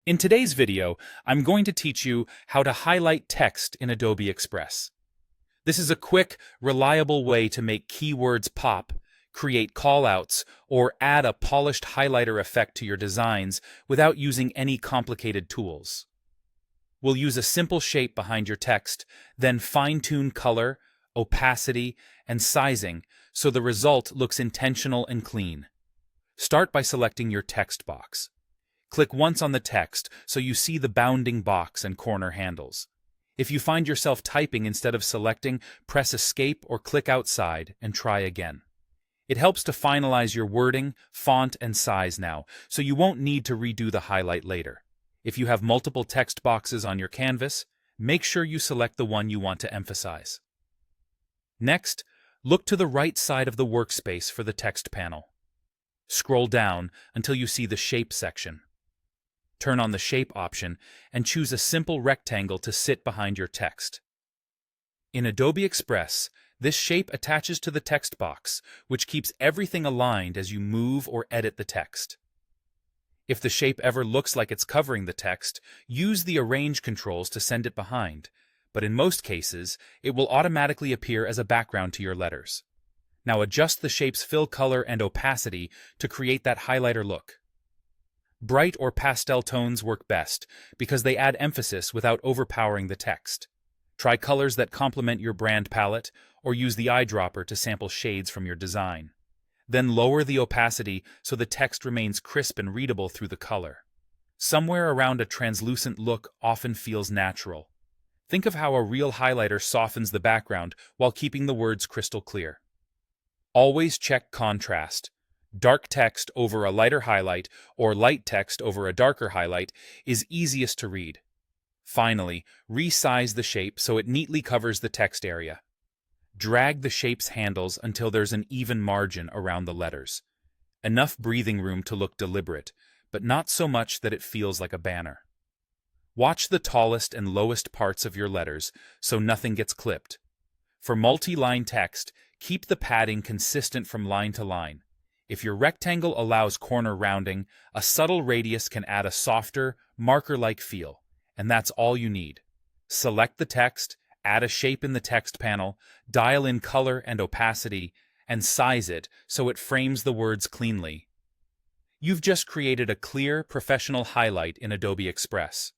In today's video, I'm going to teach you how to highlight text in Adobe Express. This is a quick, reliable way to make keywords pop, create callouts, or add a polished highlighter effect to your designs without using any complicated tools. We'll use a simple shape behind your text, then fine-tune color, opacity, and sizing so the result looks intentional and clean. Start by selecting your text box. Click once on the text so you see the bounding box and corner handles. If you find yourself typing instead of selecting, press Escape or click outside and try again. It helps to finalize your wording, font, and size now, so you won't need to redo the highlight later. If you have multiple text boxes on your canvas, make sure you select the one you want to emphasize. Next, look to the right side of the workspace for the text panel. Scroll down until you see the Shape section. Turn on the Shape option and choose a simple rectangle to sit behind your text. In Adobe Express, this shape attaches to the text box, which keeps everything aligned as you move or edit the text. If the shape ever looks like it's covering the text, use the Arrange controls to send it behind, but in most cases, it will automatically appear as a background to your letters. Now adjust the shape's fill color and opacity to create that highlighter look. Bright or pastel tones work best because they add emphasis without overpowering the text. Try colors that complement your brand palette or use the eyedropper to sample shades from your design. Then lower the opacity so the text remains crisp and readable through the color. Somewhere around a translucent look often feels natural. Think of how a real highlighter softens the background while keeping the words crystal clear. Always check contrast. Dark text over a lighter highlight or light text over a darker highlight is easiest to read. Finally, resize the shape so it neatly covers the text area. Drag the shape's handles until there's an even margin around the letters. Enough breathing room to look deliberate, but not so much that it feels like a banner. Watch the tallest and lowest parts of your letters so nothing gets clipped. For multi-line text, keep the padding consistent from line to line. If your rectangle allows corner rounding, a subtle radius can add a softer, marker-like feel, and that's all you need. Select the text, add a shape in the text panel, dial in color and opacity, and size it so it frames the words cleanly. You've just created a clear, professional highlight in Adobe Express.